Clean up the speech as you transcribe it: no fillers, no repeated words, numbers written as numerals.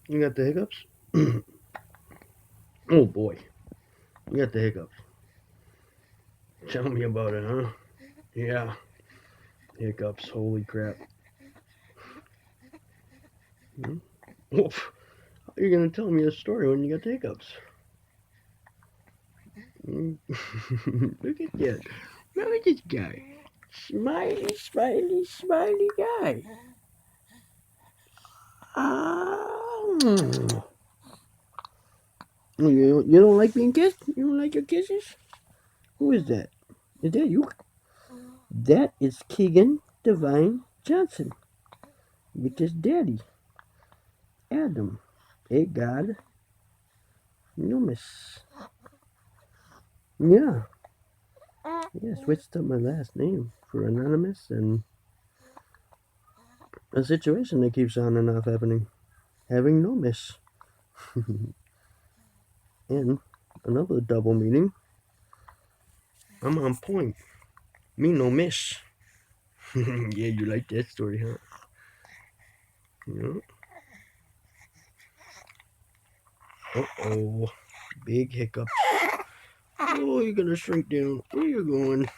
You got the hiccups? Oh boy, you got the hiccups. Tell me about it, huh? Yeah, hiccups. Holy crap. Hmm? Oof. How are you gonna tell me a story when you got the hiccups? Hmm? Look at that. Look at this guy. Smiley, smiley, smiley guy. Ah. You don't like being kissed? You don't like your kisses? Who is that? Is that you? That is Keegan Divine Johnson with his daddy, Adam. Hey, God. No, miss. Yeah. Yeah, switched up my last name for Anonymous and a situation that keeps on and off happening. Having no miss. And another double meaning. I'm on point. Me no miss. Yeah, you like that story, huh? Yeah. Uh-oh. Big hiccup. Oh, you're gonna shrink down. Where you going?